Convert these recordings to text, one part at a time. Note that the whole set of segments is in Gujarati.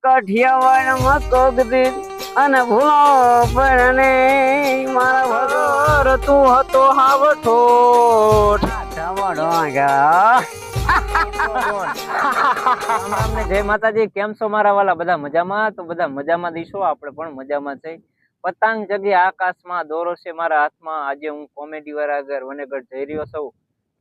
કાઠિયાવાડ માં કોક દી અને ભૂલો પણ મારા ભગર તું હતો હાવ ઠોઠ જય માતાજી. કેમ છો મારા વાલા? બધા મજામાં? તો બધા મજામાં દીશો, આપણે પણ મજામાં છે. પતંગ જગ્યા આકાશમાં દોરો છે મારા હાથમાં. આજે હું કોમેડી વાળા આગળ વનેગઢ જઈ રહ્યો છું,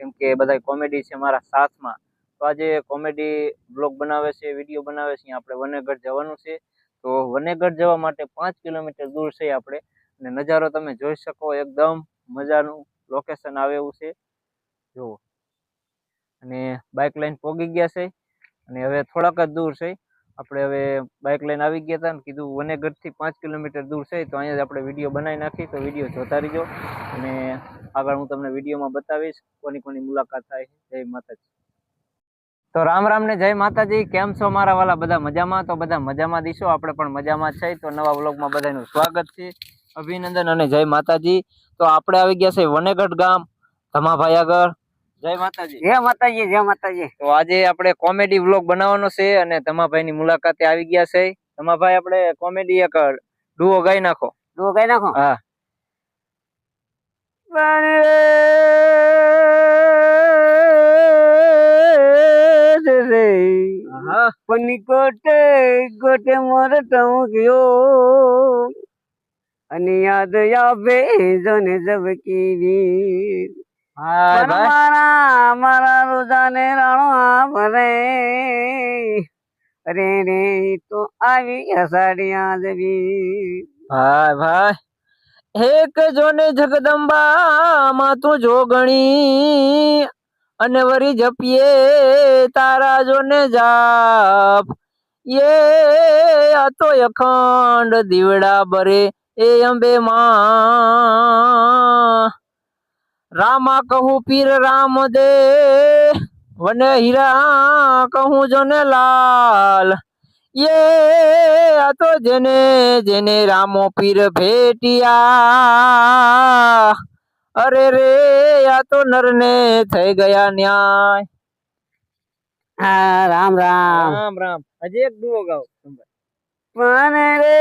કેમ કે બધા કોમેડી છે મારા સાથમાં. તો આજે કોમેડી બ્લોગ બનાવે છે, વિડીયો બનાવે છે. આપણે વનેગઢ જવાનું છે. તો વનેગઢ જવા માટે 5 કિલોમીટર દૂર છે આપણે, અને નજારો તમે જોઈ શકો. એકદમ મજાનું લોકેશન આવે એવું છે, જુઓ. અને બાઇક લઈને પોગી ગયા છે, અને હવે થોડાક જ દૂર છે. આપણે હવે બાઇક લઈને આવી ગયા હતા ને કીધું વનેગઢ થી 5 કિલોમીટર દૂર છે, તો અહીંયા આપણે વિડીયો બનાવી નાખી. તો વિડીયો જોતા રહીજો, અને આગળ હું તમને વિડીયોમાં બતાવીશ કોની કોની મુલાકાત થાય. જય માતાજી. તો રામ રામ ને જય માતાજી. કેમ છો મારા વાલા? બધા મજામાં? તો બધા મજામાં દીશો, આપણે પણ મજામાં છે. તો નવા વ્લોગમાં બધાનું સ્વાગત છે, અભિનંદન અને જય માતાજી. તો આપણે આવી ગયા છે વનેગઢ ગામ, ધમાભાઈ આગળ. જય માતાજી. જય માતાજી. જય માતાજી. તો આજે આપણે કોમેડી વ્લોગ બનાવવાનો છે, અને ધમાભાઈ ની મુલાકાતે આવી ગયા છે. ધમાભાઈ, આપણે કોમેડી એક ડુઓ ગાઈ નાખો. ડુઓ ગાઈ નાખો? હા. પનિકોટે કોટે મોર ટમક્યો અને યાદ આવે જોને જબકી વીર. મારા રોજાને રાણો ભરે અરે રે તો આવી અષાઢિયા દેવી. ભાઈ ભાઈ, એક જોને જગદંબા માં તું જોગણી, અને વરી જપીએ તારા જોને જાપ. આ તો અખંડ દીવડા બરે એ અંબે માં. રામા કહું પીર રામ દે, વને હીરા કહું જોને લાલ. આ તો જેને જેને રામો પીર ભેટિયા, અરે રે આ તો નરને થઈ ગયા ન્યાય. હા, રામ રામ. રામ રામ. હજી એક ડુઓ ગાઓ. પણ રે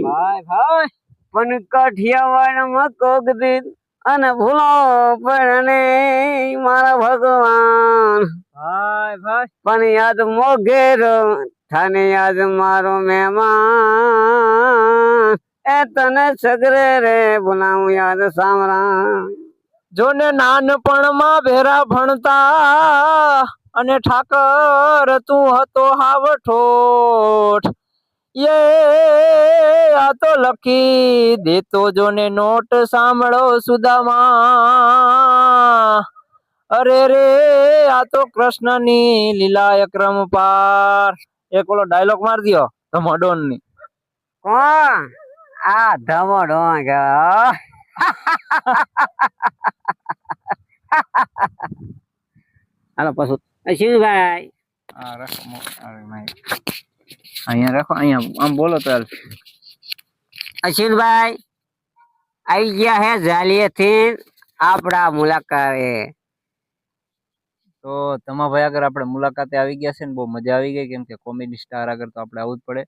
ભાઈ ભાઈ, પણ કાઠિયાવાડ માં કોક દી અને ભૂલો પણ મારા ભગવાન. ભાઈ ભાઈ, પણ યાદ મોઘેરો થાને યાદ મારો મહેમાન. એ તને સગરે રે બોલાવું યાદ સામરા. જોને નાનપણમાં ભેરા ભણતા, અને ઠાકર તું હતો હાવ ઠોઠ. આ તો લખી દેતો જોને નોટ, સાંભળો સુદામા. અરે રે આ તો કૃષ્ણની લીલા અક્રમ પાર. એક ઓલો ડાયલોગ માર દિયો ધમોડોન ની. કોણ? આ ધમોડો. હાલો પાછું શિવભાઈ. હા રાખો, અહીંયા રાખો, અહીંયા આમ બોલો તો. અશ્વિનભાઈ આવી ગયા હે જાલીએ થી આપડા મુલાકાતે. તો ધમાભાઈ આગળ આપણે મુલાકાતે આવી ગયા છે ને બહુ મજા આવી ગઈ, કેમ કે કોમેડી સ્ટાર આગળ તો આપણે આવવું જ પડે.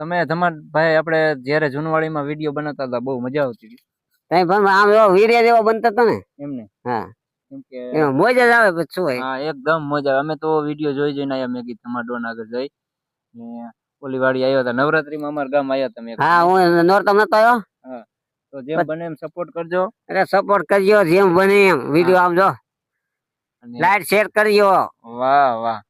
તમે ધમાભાઈ, આપણે જયારે જૂનવાડીમાં વિડીયો બનાવતા હતા બહુ મજા આવતી હતી. આમ એવો વીર્ય જેવો બનતો હતો ને એમને. હા, કેમ કે મોજ જ આવે. પછી શું હોય? હા, એકદમ મજા આવે. અમે તો વિડીયો જોઈ જોઈને આયા. મેં કીધું તમારા ડોન આગળ જઈ ને ઓલી વાડી આવ્યા હતા નવરાત્રીમાં, અમારા ગામ આવ્યા તમે. હા, હું નોરતો નતો આવ્યો. હા, તો જેમ બને એમ સપોર્ટ કરજો. અરે સપોર્ટ કરજો જેમ બને એમ. વિડીયો આવજો, લાઈક શેર કરજો. વાહ વાહ.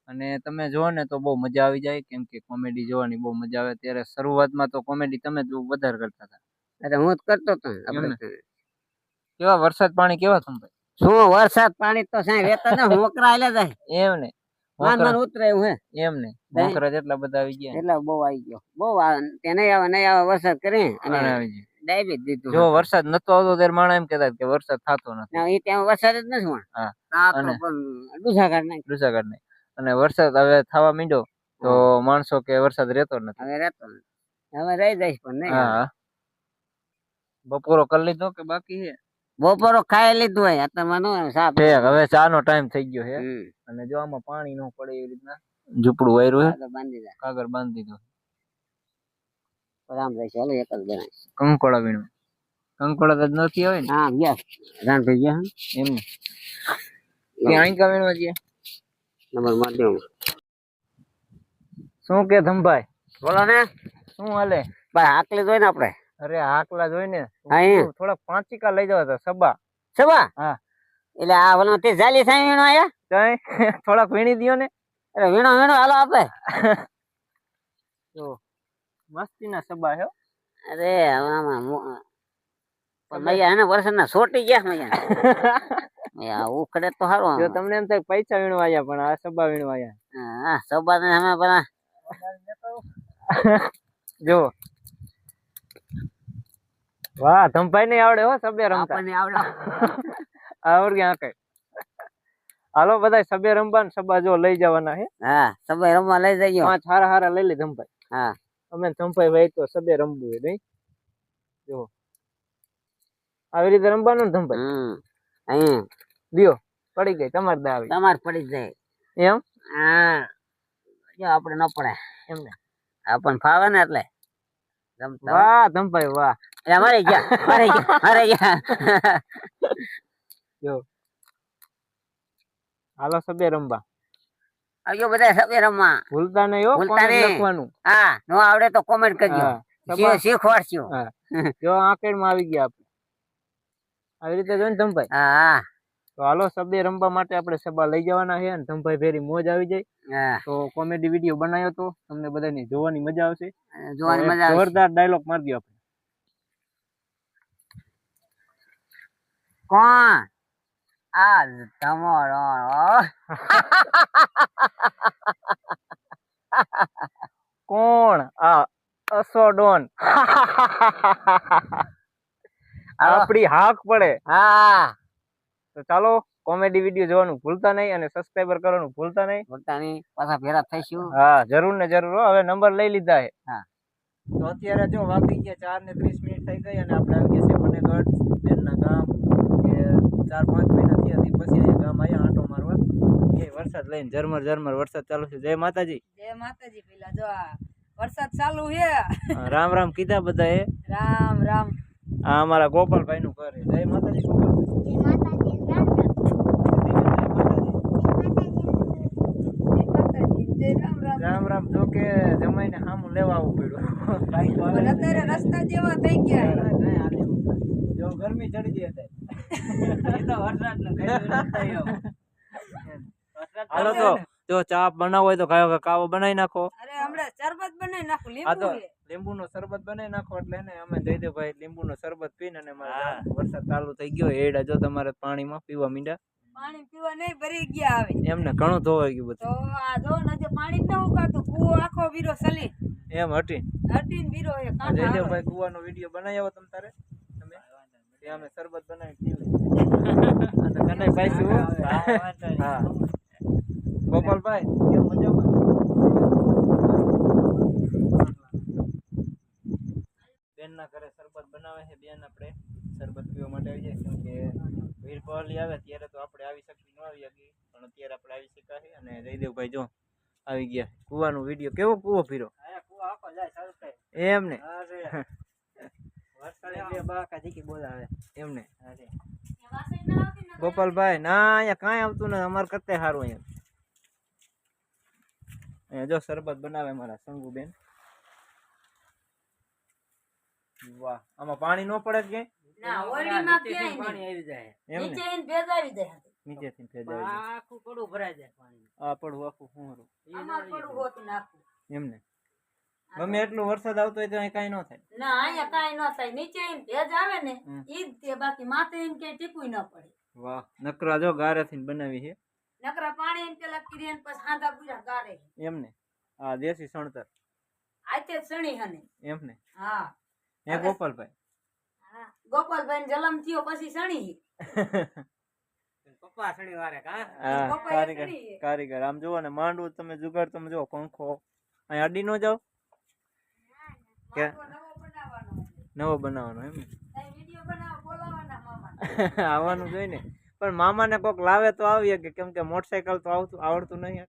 અને તમે જો ને તો બહુ મજા આવી જાય, કેમ કે કોમેડી જોવાની બહુ મજા આવે. ત્યારે શરૂઆતમાં તો કોમેડી તમે જ વધારે કરતા હતા. અરે હું જ કરતો હતો. કેવા વરસાદ પાણી કેવા તમે? શું વરસાદ પાણી તો સાહેબ વેતા ને મોકરા આલે જાય. એમ ને માન ઉતરે એવું હે. એમ ને મોકરા જેટલા બધા આવી ગયા. એટલે બહુ આવી ગયો. બહુ તેને આવે નહીં આવે વરસાદ કરે અને આવી જાય. ડાયબી દીધું. જો વરસાદ નતો આવતો ત્યારે માણસ એમ કહેતા કે વરસાદ થતો નથી. એ ત્યાં વરસાદ જ નથી. હા, અને ડુસાકાળ નહીં. ડુસાકાળ નહીં. અને વરસાદ હવે થવા માંડ્યો તો માણસો કે વરસાદ રહેતો નથી. હવે રહેતો નથી. હવે રહી જઈશ પણ નહીં. હા, બપોરો કરી લીધો કે બાકી છે? બપોરો ખાઈ લીધું હોય અત્યારમાં નો સાપ ઠીક હવે ચા નો ટાઈમ થઈ ગયો છે હમ. અને જો આમાં પાણી ન પડે એવી રીતના ઝૂપડું વાયરું છે આગળ બાંધી દે કાગળ બાંધી દીધું રામ ભાઈ ચાલો એક જ બનાય કંકોડા વીણું કંકોડા તો નથી આવે ને હા ગયા રામ ભાઈ ગયા એમને ત્યાં અહીં કા વીણવા જઈએ નંબર માર દો શું કે ધમભાઈ બોલો ને શું હાલે ભાઈ આકલી જોઈ ને આપણે અરે હાકલા જોઈને અહીંયા થોડાક પાંચીકા લઈ જવા હતા સબા સવા હા એટલે આ ઓલો તે જાલી સાઈ વીણો આયા તઈ થોડાક વીણી દ્યો ને અરે વીણો વીણો હાલો આપે જો મસ્તીના સબા છે હો. અરે આમાં પણ મૈયા એને વર્ષના સોટી ગયા મૈયા ઉખડે તો સારું જો તમને એમ થાય પૈસા વીણવા આવ્યા પણ આ સબા વીણવા આવ્યા હા સબા ને અમે પેલા જો વાહ ધમભાઈ ને આવડે હો સબે રમતા આપણને આવડે આવડ ગયા કઈ હાલો બધા સબે રમવા ને સબા જો લઈ જવાના હે હા સબા રમવા લઈ જજો 5 હારા હારા લઈ લે ધમભાઈ હા અમે ધમભાઈ ભાઈ તો સબે રમવું હોય નહીં જો આવી રીતે રમવાનું ને ધમભાઈ અહીં દિયો પડી ગઈ તમારે દા આવી તમાર પડી જાય એમ હા જો આપણે ન પડે એમને આપણને ફાવે ને એટલે રમતા વાહ ધમભાઈ વાહ એ મારી ગયા જો હાલો સબે રમવા આવજો બધા સબે રમવા ભૂલતા નહીં હો ભૂલતા comment નહીં. લખવાનું હા નો આવડે તો કોમેન્ટ કરજો હા, સબા- શીખવાડજો હા. જો આંકડ માં આવી ગયા આપણે આવી રીતે જોઈને ધમભાઈ હા તો હાલો સબે રમવા માટે આપણે સબા લઈ જવાના છે અને ધમભાઈ ફેરી મોજ આવી જાય હા તો કોમેડી વિડીયો બનાવ્યો તો તમને બધાને જોવાની મજા આવશે જોવાની તો એક મજા આવે જોરદાર ડાયલોગ મારી દો આપણે કોણ આ તમારો કોણ આ અસોડોન આપડી હાક પડે હા તો ચાલો કોમેડી વિડીયો જોવાનું ભૂલતા નહીં અને સબસ્ક્રાઇબર કરવાનું ભૂલતા નહીં પોતાની પાછા ભેરા થઈશું હા જરૂર ને જરૂર હો. હવે નંબર લઈ લીધા છે હા તો અત્યારે જો વાગી ગયા 4 ને 30 મિનિટ થઈ ગઈ અને આપણે આવી ગયા છે બનેગઢ બેનના ગામ કે 4-5 મહિના થયા થી પછી અહીંયા ગામ આવ્યા આંટો મારવા એ વરસાદ લઈને ઝરમર વરસાદ ચાલુ છે જય માતાજી પેલા જો આ વરસાદ ચાલુ છે રામ રામ કીધા બધાએ રામ રામ આ અમારા ગોપાલભાઈ નું ઘર છે જય માતાજી ગોપાલભાઈ રામ રામ જો કે જમાઈને સામું લેવા આવવું પડ્યું બાઈક તો પણ અત્યારે રસ્તા જેવા થઈ ગયા જો ગરમી ચડી ગઈ હતી તો વરસાદ હાલો તો જો ચા બનાવો હોય તો કાવો બનાવી નાખો અરે હમણાં શરબત બનાવી નાખું આ તો લીંબુ લીંબુ નો શરબત બનાવી નાખો એટલે ને અમે જયદેવભાઈ લીંબુ નો શરબત પીને અને વરસાદ ચાલુ થઈ ગયો એડા જો તમારે પાણીમાં પીવા મીંડા પાણી પીવા નહીં ભરી ગયા આવે એમને ઘણું ધોવાઈ ગયું તો આ જો ને જે પાણી ન ઉકાળતું કૂવો આખો વીરો સલી બધું એમ હટી હટીને વીરો એ કાંઠા આવે. જયદેવભાઈ કુવાનો વિડીયો બનાવી આવો તમ તારે તમે ત્યાં અમે શરબત બનાવી પીવે અને કને પાઈશું હા ગોપાલભાઈ કેમ મજામાં બેનના ઘરે શરબત બનાવે છે બેન આપણે શરબત પીવા માટે આવી જાય કેમ કે વીર પહલી આવે ત્યારે તો આપણે આવી શકીએ ન આવી શકીએ પણ અત્યારે આપણે આવી શકાય અને જયદેવભાઈ જો આવી ગયા કુવાનો વિડીયો કેવો કુવો ફીરો એમ ને એમને ગોપાલભાઈ ના અહીંયા કાંઈ આવતું નથી અમારે કરતે સારું અહીંયા જો શરબત બનાવે મારા શંગુબેન વાહ આમાં પાણી ન પડે કે ના ઓરડીમાં ક્યાંય નહીં. પાણી આવી જાય એમ ને નીચે આવીને ભેજ આવી જાય નીચેથી ફેદ આવી જાય. આખું પડું ભરાઈ જાય પાણી આ પડવું આખું હુંરું આમાં થોડું હોતું નાખું એમને ગમે એટલો વરસાદ આવતો હોય તો અહીં કાંઈ ન થાય ના અહીંયા કાંઈ ન થાય નીચે આવીને ભેજ આવે ને હમ. ઈ જ તે બાકી માથે આવીને ક્યાંય ટીપું ન પડે વાહ નકરા જો ગારેથી બનાવી છે નકરા પાણી આવીને પેલા કિરિયન પછી હાંધા પૂરા ગારે એમને આ દેશી સણતર આતે જ સણી હને એમને હા હે ગોપાલભાઈ ગોપાલભાઈ જલમ થયો પછી સણી પપ્પા સડી વારે કા હા પપ્પાએ કારીગર સણી. કારીગર આમ જોવો ને માંડવું તમે જુગાડ તમે જો પંખો અહીં અડી ન જાવ કે નવો બનાવવાનો નવો બનાવવાનો એમ ને? વિડીયો બનાવો બોલાવાના મામા આવવાનું જોઈએ ને, પણ મામાને કોક લાવે તો આવીએ કે, કેમ કે મોટરસાયકલ તો આવડતું નહીં.